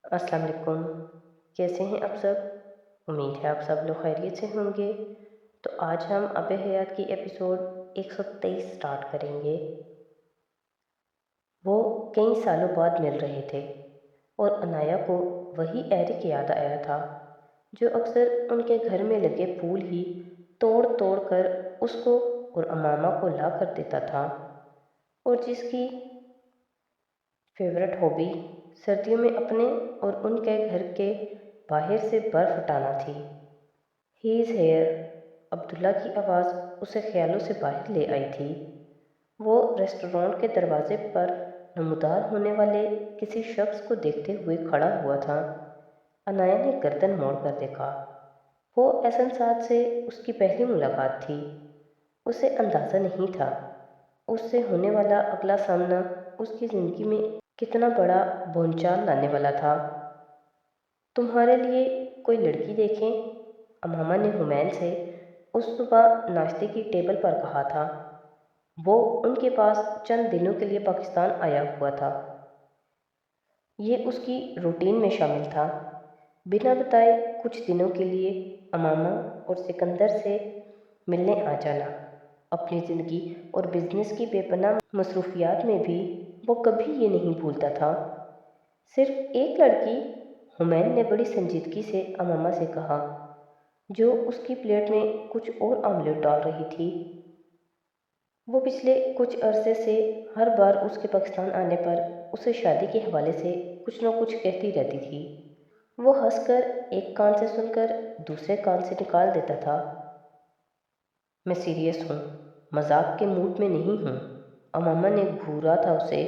السلام علیکم۔ کیسے ہیں آپ سب؟ امید ہے آپ سب لوگ خیریت سے ہوں گے۔ تو آج ہم آب حیات کی ایپیسوڈ 123 سٹارٹ کریں گے۔ وہ کئی سالوں بعد مل رہے تھے اور انایا کو وہی ایرک یاد آیا تھا جو اکثر ان کے گھر میں لگے پھول ہی توڑ توڑ کر اس کو اور امامہ کو لا کر دیتا تھا، اور جس کی فیورٹ ہابی سردیوں میں اپنے اور ان کے گھر کے باہر سے برف ہٹانا تھی۔ ہی از ہیئر! عبداللہ کی آواز اسے خیالوں سے باہر لے آئی تھی۔ وہ ریسٹورانٹ کے دروازے پر نمودار ہونے والے کسی شخص کو دیکھتے ہوئے کھڑا ہوا تھا۔ انایا نے گردن موڑ کر دیکھا۔ وہ احسن سعد سے اس کی پہلی ملاقات تھی۔ اسے اندازہ نہیں تھا اس سے ہونے والا اگلا سامنا اس کی زندگی میں کتنا بڑا بھونچال لانے والا تھا۔ تمہارے لیے کوئی لڑکی دیکھیں؟ امامہ نے حمین سے اس صبح ناشتے کی ٹیبل پر کہا تھا۔ وہ ان کے پاس چند دنوں کے لیے پاکستان آیا ہوا تھا۔ یہ اس کی روٹین میں شامل تھا، بنا بتائے کچھ دنوں کے لیے امامہ اور سکندر سے ملنے آ جانا۔ اپنی زندگی اور بزنس کی بے پناہ مصروفیات میں بھی وہ کبھی یہ نہیں بھولتا تھا۔ صرف ایک لڑکی؟ حمین نے بڑی سنجیدگی سے امامہ سے کہا، جو اس کی پلیٹ میں کچھ اور آملیٹ ڈال رہی تھی۔ وہ پچھلے کچھ عرصے سے ہر بار اس کے پاکستان آنے پر اسے شادی کے حوالے سے کچھ نہ کچھ کہتی رہتی تھی۔ وہ ہنس کر ایک کان سے سن کر دوسرے کان سے نکال دیتا تھا، میں سیریس ہوں، مذاق کے موڈ میں نہیں ہوں۔ امامہ نے گھورا تھا اسے۔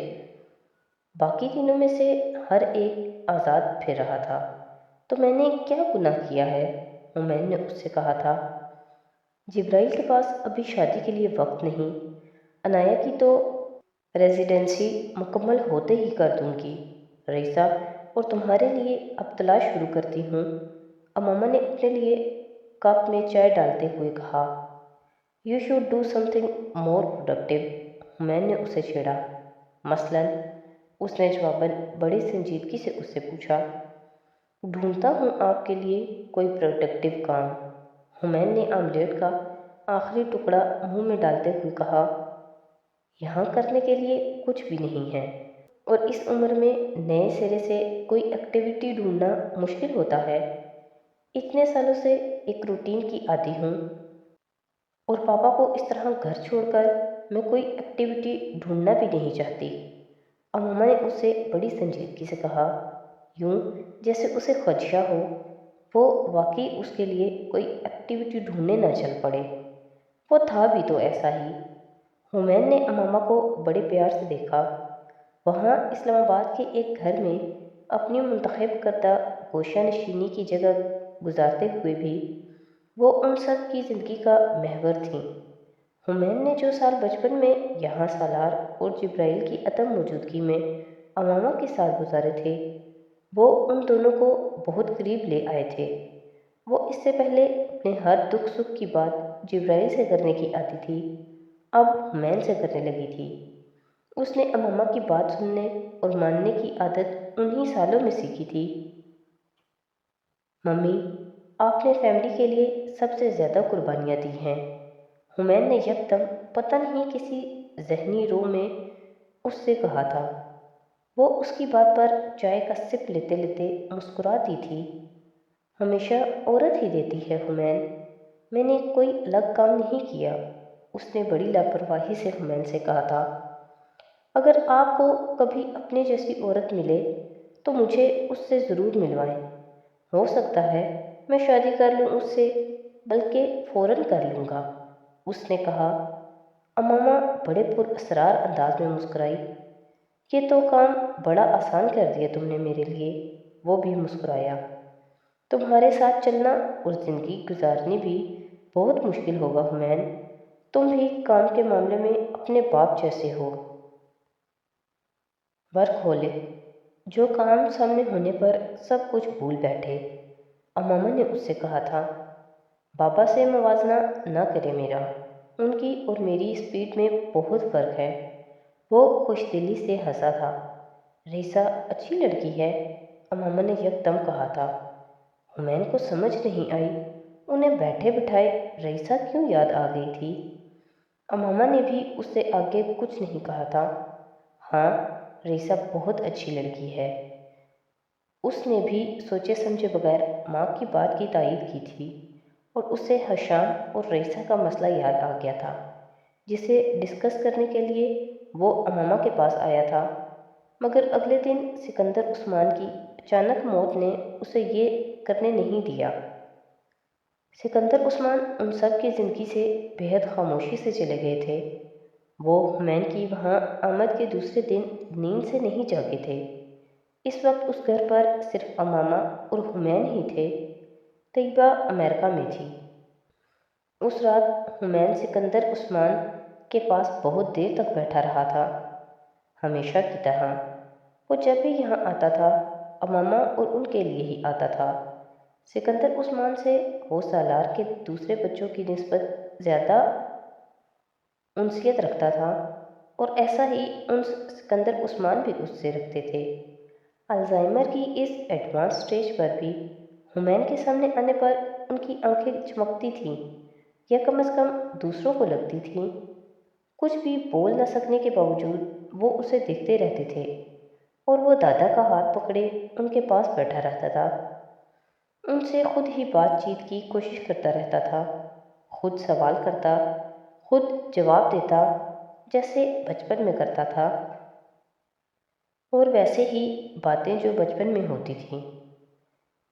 باقی دنوں میں سے ہر ایک آزاد پھر رہا تھا، تو میں نے کیا گناہ کیا ہے؟ حمین نے اس سے کہا تھا۔ جبرائیل کے پاس ابھی شادی کے لیے وقت نہیں، انایا کی تو ریزیڈنسی مکمل ہوتے ہی کر دوں گی رئیسہ، اور تمہارے لیے اب تلاش شروع کرتی ہوں۔ امامہ نے اپنے لیے کپ میں چائے ڈالتے ہوئے کہا، you should do something more productive. Hameen نے اسے چھیڑا۔ مثلاً؟ اس نے جواباً بڑی سنجیدگی سے اس سے پوچھا۔ ڈھونڈتا ہوں آپ کے لیے کوئی پروڈکٹیو کام۔ حمین نے آملیٹ کا آخری ٹکڑا منہ میں ڈالتے ہوئے کہا، یہاں کرنے کے لیے کچھ بھی نہیں ہے، اور اس عمر میں نئے سرے سے کوئی ایکٹیویٹی ڈھونڈنا مشکل ہوتا ہے۔ اتنے سالوں سے ایک روٹین کی عادی ہوں، اور پاپا کو اس طرح گھر چھوڑ کر میں کوئی ایکٹیویٹی ڈھونڈنا بھی نہیں چاہتی۔ امامہ نے اس سے بڑی سنجیدگی سے کہا، یوں جیسے اسے خدشہ ہو وہ واقعی اس کے لیے کوئی ایکٹیویٹی ڈھونڈنے نہ چل پڑے۔ وہ تھا بھی تو ایسا ہی۔ حمین نے امامہ کو بڑے پیار سے دیکھا۔ وہاں اسلام آباد کے ایک گھر میں اپنی منتخب کردہ گوشہ نشینی کی جگہ گزارتے ہوئے بھی وہ ان سب کی زندگی کا محور تھیں۔ حمین نے جو سال بچپن میں یہاں سالار اور جبرائیل کی عدم موجودگی میں امامہ کے ساتھ گزارے تھے، وہ ان دونوں کو بہت قریب لے آئے تھے۔ وہ اس سے پہلے اپنے ہر دکھ سکھ کی بات جبرائیل سے کرنے کی عادی تھی، اب حمین سے کرنے لگی تھی۔ اس نے امامہ کی بات سننے اور ماننے کی عادت انہی سالوں میں سیکھی تھی۔ ممی، آپ نے فیملی کے لیے سب سے زیادہ قربانیاں دی ہیں، حمین نے یکدم پتہ نہیں کسی ذہنی رو میں اس سے کہا تھا۔ وہ اس کی بات پر چائے کا سپ لیتے لیتے مسکرا دی تھی۔ ہمیشہ عورت ہی دیتی ہے حمین، میں نے کوئی الگ کام نہیں کیا، اس نے بڑی لاپرواہی سے حمین سے کہا تھا۔ اگر آپ کو کبھی اپنے جیسی عورت ملے تو مجھے اس سے ضرور ملوائیں، ہو سکتا ہے میں شادی کر لوں اس سے، بلکہ فوراً کر لوں گا، اس نے کہا۔ امامہ بڑے پر اسرار انداز میں مسکرائی۔ یہ تو کام بڑا آسان کر دیا تم نے میرے لیے، وہ بھی مسکرایا۔ تمہارے ساتھ چلنا اور زندگی گزارنی بھی بہت مشکل ہوگا حمین، تم بھی کام کے معاملے میں اپنے باپ جیسے ہو۔ ورک ہولک، جو کام سامنے ہونے پر سب کچھ بھول بیٹھے، امامہ نے اس سے کہا تھا۔ بابا سے موازنہ نہ کرے میرا، ان کی اور میری اسپیڈ میں بہت فرق ہے۔ وہ خوش دلی سے ہنسا تھا۔ رئیسہ اچھی لڑکی ہے، امامہ نے یکدم کہا تھا۔ حمین کو سمجھ نہیں آئی انہیں بیٹھے بٹھائے رئیسہ کیوں یاد آ گئی تھی۔ امامہ نے بھی اس سے آگے کچھ نہیں کہا تھا۔ ہاں، رئیسہ بہت اچھی لڑکی ہے۔ اس نے بھی سوچے سمجھے بغیر ماں کی بات کی تائید کی تھی، اور اسے حشام اور رئیسہ کا مسئلہ یاد آ گیا تھا جسے ڈسکس کرنے کے لیے وہ امامہ کے پاس آیا تھا۔ مگر اگلے دن سکندر عثمان کی اچانک موت نے اسے یہ کرنے نہیں دیا۔ سکندر عثمان ان سب کی زندگی سے بے حد خاموشی سے چلے گئے تھے۔ وہ حمین کی وہاں آمد کے دوسرے دن نیند سے نہیں جاگے تھے۔ اس وقت اس گھر پر صرف امامہ اور حمین ہی تھے۔ طیبہ امریکہ میں تھی۔ اس رات حمین سکندر عثمان کے پاس بہت دیر تک بیٹھا رہا تھا، ہمیشہ کی طرح۔ وہ جب بھی یہاں آتا تھا امامہ اور ان کے لیے ہی آتا تھا۔ سکندر عثمان سے وہ سالار کے دوسرے بچوں کی نسبت زیادہ انسیت رکھتا تھا، اور ایسا ہی انس سکندر عثمان بھی اس سے رکھتے تھے۔ الزائمر کی اس ایڈوانس سٹیج پر بھی حمین کے سامنے آنے پر ان کی آنکھیں چمکتی تھیں، یا کم از کم دوسروں کو لگتی تھیں۔ کچھ بھی بول نہ سکنے کے باوجود وہ اسے دیکھتے رہتے تھے، اور وہ دادا کا ہاتھ پکڑے ان کے پاس بیٹھا رہتا تھا۔ ان سے خود ہی بات چیت کی کوشش کرتا رہتا تھا، خود سوال کرتا، خود جواب دیتا، جیسے بچپن میں کرتا تھا، اور ویسے ہی باتیں جو بچپن میں ہوتی تھیں۔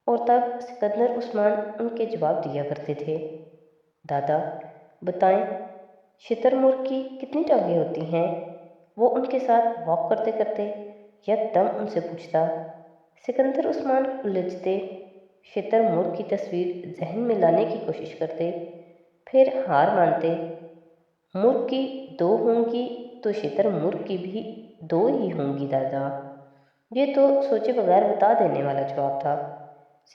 اور تب سکندر عثمان ان کے جواب دیا کرتے تھے۔ دادا بتائیں، شتر مرغ کی کتنی ٹانگیں ہوتی ہیں؟ وہ ان کے ساتھ واک کرتے کرتے یکدم ان سے پوچھتا۔ سکندر عثمان الجھتے، شتر مرغ کی تصویر ذہن میں لانے کی کوشش کرتے، پھر ہار مانتے۔ مرغ کی دو ہوں گی تو شتر مرغ کی بھی دو ہی ہوں گی دادا۔ یہ تو سوچے بغیر بتا دینے والا جواب تھا۔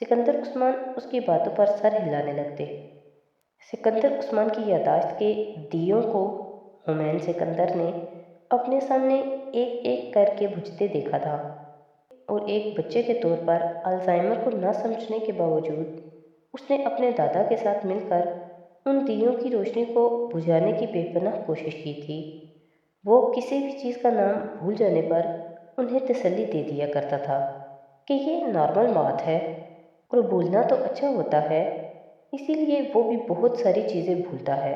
سکندر عثمان اس کی باتوں پر سر ہلانے لگتے۔ سکندر عثمان کی یادداشت کے دیوں کو حمین سکندر نے اپنے سامنے ایک ایک کر کے بجھتے دیکھا تھا، اور ایک بچے کے طور پر الزائمر کو نہ سمجھنے کے باوجود اس نے اپنے دادا کے ساتھ مل کر ان دیوں کی روشنی کو بجھانے کی بے پناہ کوشش کی تھی۔ وہ کسی بھی چیز کا نام بھول جانے پر انہیں تسلی دے دیا کرتا تھا کہ یہ نارمل بات ہے، اور بھولنا تو اچھا ہوتا ہے، اسی لیے وہ بھی بہت ساری چیزیں بھولتا ہے۔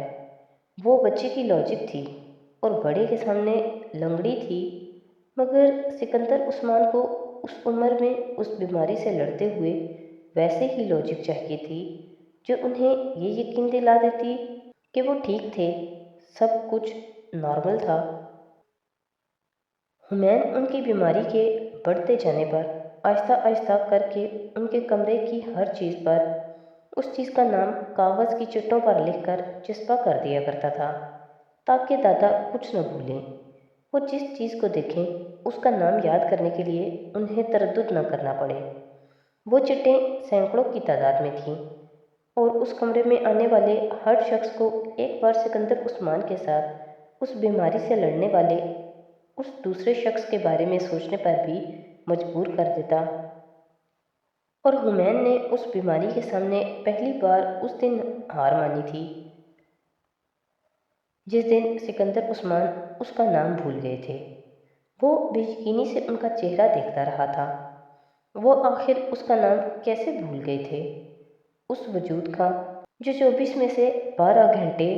وہ بچے کی لاجک تھی اور بڑے کے سامنے لنگڑی تھی، مگر سکندر عثمان کو اس عمر میں اس بیماری سے لڑتے ہوئے ویسے ہی لاجک چاہیے تھی جو انہیں یہ یقین دلا دیتی کہ وہ ٹھیک تھے، سب کچھ نارمل تھا۔ حمین ان کی بیماری کے بڑھتے جانے پر آہستہ آہستہ کر کے ان کے کمرے کی ہر چیز پر اس چیز کا نام کاغذ کی چٹوں پر لکھ کر چسپاں کر دیا کرتا تھا، تاکہ دادا کچھ نہ بھولیں۔ وہ جس چیز کو دیکھیں اس کا نام یاد کرنے کے لیے انہیں تردد نہ کرنا پڑے۔ وہ چٹیں سینکڑوں کی تعداد میں تھیں، اور اس کمرے میں آنے والے ہر شخص کو ایک بار سکندر عثمان کے ساتھ اس بیماری سے لڑنے والے اس دوسرے شخص کے بارے میں سوچنے پر بھی مجبور کر دیتا۔ اور حمین نے اس بیماری کے سامنے پہلی بار اس دن ہار مانی تھی جس دن سکندر عثمان اس کا نام بھول گئے تھے۔ وہ بے یقینی سے ان کا چہرہ دیکھتا رہا تھا۔ وہ آخر اس کا نام کیسے بھول گئے تھے؟ اس وجود کا جو 24 میں سے 12 گھنٹے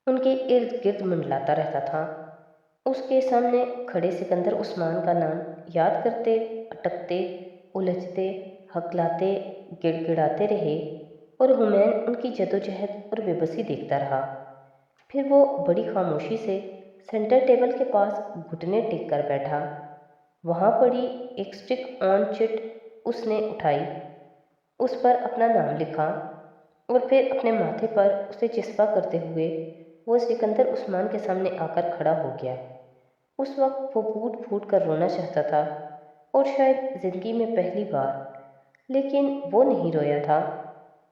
ان کے ارد گرد منڈلاتا رہتا تھا۔ اس کے سامنے کھڑے سکندر عثمان کا نام یاد کرتے، اٹکتے، الجھتے، ہکلاتے، گڑ گڑاتے رہے، اور حمین ان کی جدوجہد اور بے بسی دیکھتا رہا۔ پھر وہ بڑی خاموشی سے سینٹر ٹیبل کے پاس گھٹنے ٹیک کر بیٹھا۔ وہاں پڑی ایک سٹک آن چٹ اس نے اٹھائی، اس پر اپنا نام لکھا، اور پھر اپنے ماتھے پر اسے چسپاں کرتے ہوئے وہ سکندر عثمان کے سامنے آ کر کھڑا ہو گیا۔ اس وقت وہ پھوٹ پھوٹ کر رونا چاہتا تھا، اور شاید زندگی میں پہلی بار، لیکن وہ نہیں رویا تھا۔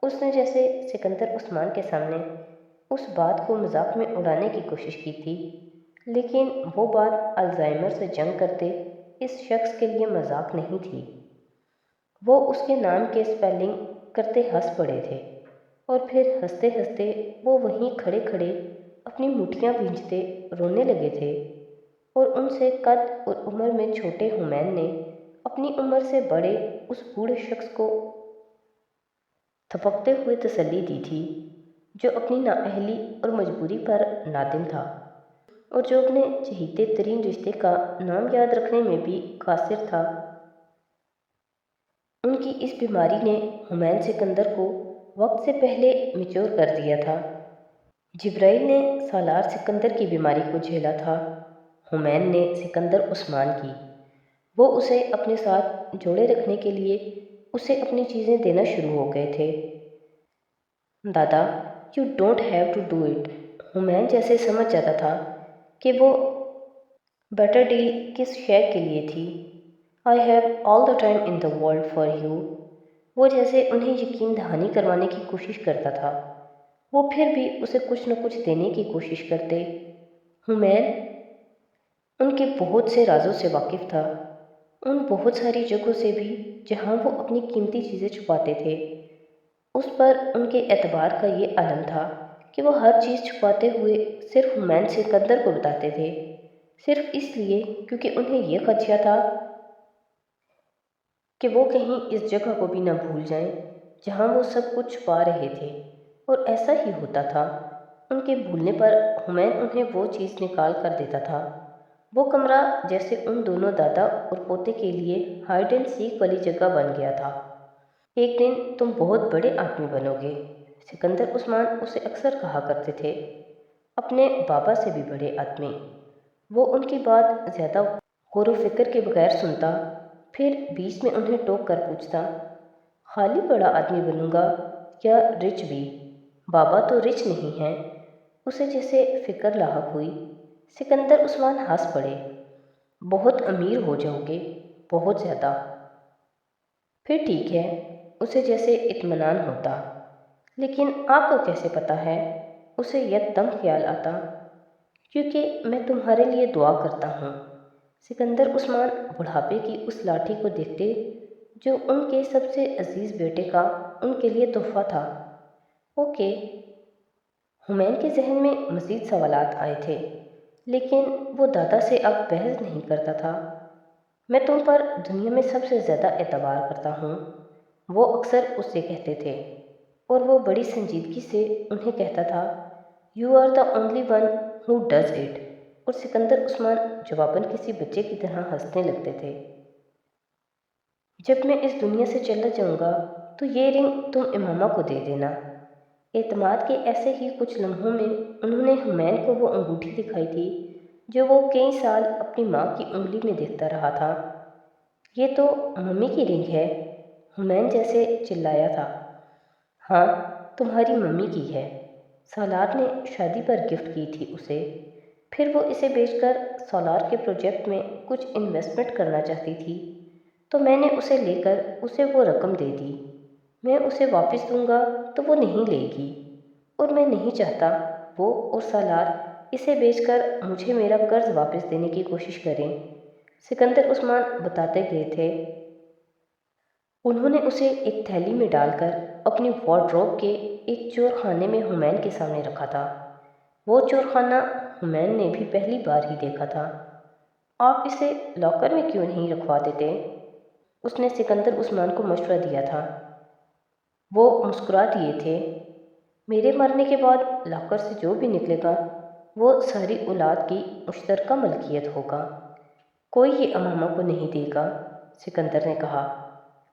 اس نے جیسے سکندر عثمان کے سامنے اس بات کو مذاق میں اڑانے کی کوشش کی تھی، لیکن وہ بات الزائمر سے جنگ کرتے اس شخص کے لیے مذاق نہیں تھی۔ وہ اس کے نام کے اسپیلنگ کرتے ہنس پڑے تھے اور پھر ہنستے ہنستے وہ وہیں کھڑے کھڑے اپنی مٹھیاں بھینجتے رونے لگے تھے، اور ان سے قد اور عمر میں چھوٹے حمین نے اپنی عمر سے بڑے اس بوڑھے شخص کو تھپکتے ہوئے تسلی دی تھی، جو اپنی نااہلی اور مجبوری پر نادم تھا، اور جو اپنے چہیتے ترین رشتے کا نام یاد رکھنے میں بھی قاصر تھا۔ ان کی اس بیماری نے حمین سکندر کو وقت سے پہلے میچور کر دیا تھا۔ جبرائیل نے سالار سکندر کی بیماری کو جھیلا تھا، حمین نے سکندر عثمان کی۔ وہ اسے اپنے ساتھ جوڑے رکھنے کے لیے اسے اپنی چیزیں دینا شروع ہو گئے تھے۔ دادا، you don't have to do it. Hameen جیسے سمجھ جاتا تھا کہ وہ بیٹر ڈیل کس شے کے لیے تھی۔ I have all the time in the world for you. وہ جیسے انہیں یقین دہانی کروانے کی کوشش کرتا تھا، وہ پھر بھی اسے کچھ نہ کچھ دینے کی کوشش کرتے۔ حمین ان کے بہت سے رازوں سے واقف تھا، ان بہت ساری جگہوں سے بھی جہاں وہ اپنی قیمتی چیزیں چھپاتے تھے۔ اس پر ان کے اعتبار کا یہ علم تھا کہ وہ ہر چیز چھپاتے ہوئے صرف حمین سکندر کو بتاتے تھے، صرف اس لیے کیونکہ انہیں یہ خدشہ تھا کہ وہ کہیں اس جگہ کو بھی نہ بھول جائیں جہاں وہ سب کچھ چھپا رہے تھے، اور ایسا ہی ہوتا تھا۔ ان کے بھولنے پر حمین انہیں وہ چیز نکال کر دیتا تھا، وہ کمرہ جیسے ان دونوں دادا اور پوتے کے لیے ہائیڈ اینڈ سیک والی جگہ بن گیا تھا۔ ایک دن تم بہت بڑے آدمی بنو گے، سکندر عثمان اسے اکثر کہا کرتے تھے، اپنے بابا سے بھی بڑے آدمی۔ وہ ان کی بات زیادہ غور و فکر کے بغیر سنتا، پھر بیچ میں انہیں ٹوک کر پوچھتا، خالی بڑا آدمی بنوں گا یا رچ بھی؟ بابا تو رچ نہیں ہیں۔ اسے جیسے فکر لاحق ہوئی۔ سکندر عثمان ہنس پڑے، بہت امیر ہو جاؤ گے، بہت زیادہ۔ پھر ٹھیک ہے، اسے جیسے اطمینان ہوتا۔ لیکن آپ کو کیسے پتہ ہے؟ اسے یکدم خیال آتا، کیونکہ میں تمہارے لیے دعا کرتا ہوں۔ سکندر عثمان بڑھاپے کی اس لاٹھی کو دیکھتے جو ان کے سب سے عزیز بیٹے کا ان کے لیے تحفہ تھا۔ اوکے۔ حمین کے ذہن میں مزید سوالات آئے تھے، لیکن وہ دادا سے اب بحث نہیں کرتا تھا۔ میں تم پر دنیا میں سب سے زیادہ اعتبار کرتا ہوں، وہ اکثر اس سے کہتے تھے، اور وہ بڑی سنجیدگی سے انہیں کہتا تھا، you are the only one who does it, اور سکندر عثمان جواباً کسی بچے کی طرح ہنسنے لگتے تھے۔ جب میں اس دنیا سے چلا جاؤں گا تو یہ رنگ تم امامہ کو دے دینا۔ اعتماد کے ایسے ہی کچھ لمحوں میں انہوں نے حمین کو وہ انگوٹھی دکھائی تھی جو وہ کئی سال اپنی ماں کی انگلی میں دیکھتا رہا تھا۔ یہ تو ممی کی رنگ ہے، حمین جیسے چلایا تھا۔ ہاں، تمہاری ممی کی ہے، سالار نے شادی پر گفٹ کی تھی اسے، پھر وہ اسے بیچ کر سالار کے پروجیکٹ میں کچھ انویسٹمنٹ کرنا چاہتی تھی، تو میں نے اسے لے کر اسے وہ رقم دے دی۔ میں اسے واپس دوں گا تو وہ نہیں لے گی، اور میں نہیں چاہتا وہ اور سالار اسے بیچ کر مجھے میرا قرض واپس دینے کی کوشش کریں۔ سکندر عثمان بتاتے گئے تھے۔ انہوں نے اسے ایک تھیلی میں ڈال کر اپنی وارڈروب کے ایک چور خانے میں حمین کے سامنے رکھا تھا۔ وہ چور خانہ حمین نے بھی پہلی بار ہی دیکھا تھا۔ آپ اسے لاکر میں کیوں نہیں رکھوا دیتے؟ اس نے سکندر عثمان کو مشورہ دیا تھا۔ وہ مسکرا دیے تھے، میرے مرنے کے بعد لاکر سے جو بھی نکلے گا وہ ساری اولاد کی مشترکہ ملکیت ہوگا، کوئی یہ امامہ کو نہیں دے گا، سکندر نے کہا۔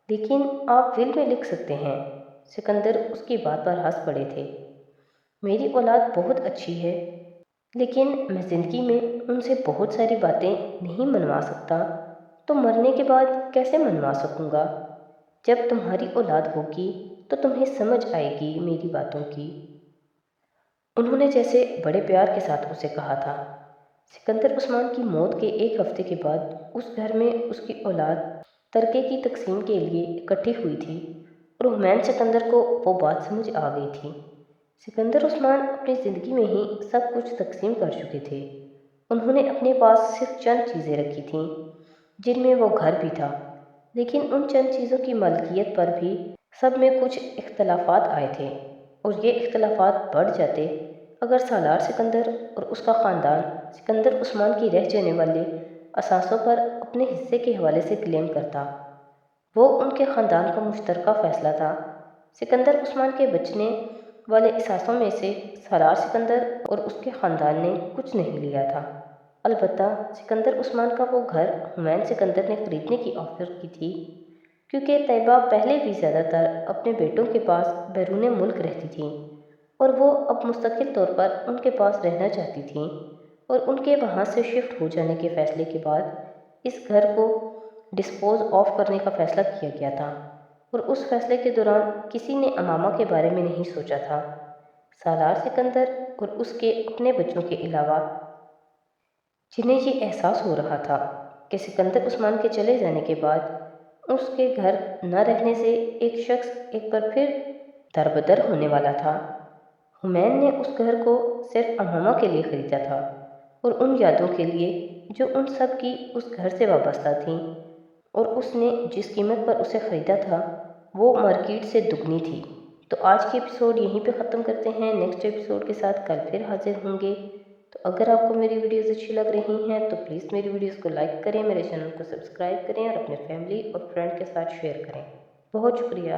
لیکن آپ ول میں لکھ سکتے ہیں۔ سکندر اس کی بات پر ہنس پڑے تھے۔ میری اولاد بہت اچھی ہے، لیکن میں زندگی میں ان سے بہت ساری باتیں نہیں منوا سکتا، تو مرنے کے بعد کیسے منوا سکوں گا؟ جب تمہاری اولاد ہوگی تو تمہیں سمجھ آئے گی میری باتوں کی۔ انہوں نے جیسے بڑے پیار کے ساتھ اسے کہا تھا۔ سکندر عثمان کی موت کے ایک ہفتے کے بعد اس گھر میں اس کی اولاد ترکے کی تقسیم کے لیے اکٹھی ہوئی تھی، اور حمین سکندر کو وہ بات سمجھ آ گئی تھی۔ سکندر عثمان اپنی زندگی میں ہی سب کچھ تقسیم کر چکے تھے، انہوں نے اپنے پاس صرف چند چیزیں رکھی تھیں، جن میں وہ گھر بھی تھا، لیکن ان چند چیزوں کی ملکیت پر بھی سب میں کچھ اختلافات آئے تھے، اور یہ اختلافات بڑھ جاتے اگر سالار سکندر اور اس کا خاندان سکندر عثمان کی رہ جانے والے اثاثوں پر اپنے حصے کے حوالے سے کلیم کرتا۔ وہ ان کے خاندان کا مشترکہ فیصلہ تھا۔ سکندر عثمان کے بچنے والے اثاثوں میں سے سالار سکندر اور اس کے خاندان نے کچھ نہیں لیا تھا۔ البتہ سکندر عثمان کا وہ گھر ہمایوں سکندر نے خریدنے کی آفر کی تھی، کیونکہ طیبہ پہلے بھی زیادہ تر اپنے بیٹوں کے پاس بیرون ملک رہتی تھیں، اور وہ اب مستقل طور پر ان کے پاس رہنا چاہتی تھیں، اور ان کے وہاں سے شفٹ ہو جانے کے فیصلے کے بعد اس گھر کو ڈسپوز آف کرنے کا فیصلہ کیا گیا تھا، اور اس فیصلے کے دوران کسی نے امامہ کے بارے میں نہیں سوچا تھا، سالار سکندر اور اس کے اپنے بچوں کے علاوہ، جنہیں یہ احساس ہو رہا تھا کہ سکندر عثمان کے چلے جانے کے بعد اس کے گھر نہ رہنے سے ایک شخص ایک بار پھر دربدر ہونے والا تھا۔ ہمایوں نے اس گھر کو صرف امامہ کے لیے خریدا تھا، اور ان یادوں کے لیے جو ان سب کی اس گھر سے وابستہ تھیں، اور اس نے جس قیمت پر اسے خریدا تھا وہ مارکیٹ سے دگنی تھی۔ تو آج کی ایپیسوڈ یہیں پہ ختم کرتے ہیں، نیکسٹ ایپیسوڈ کے ساتھ کل پھر حاضر ہوں گے۔ تو اگر آپ کو میری ویڈیوز اچھی لگ رہی ہیں تو پلیز میری ویڈیوز کو لائک کریں، میرے چینل کو سبسکرائب کریں، اور اپنے فیملی اور فرینڈ کے ساتھ شیئر کریں۔ بہت شکریہ۔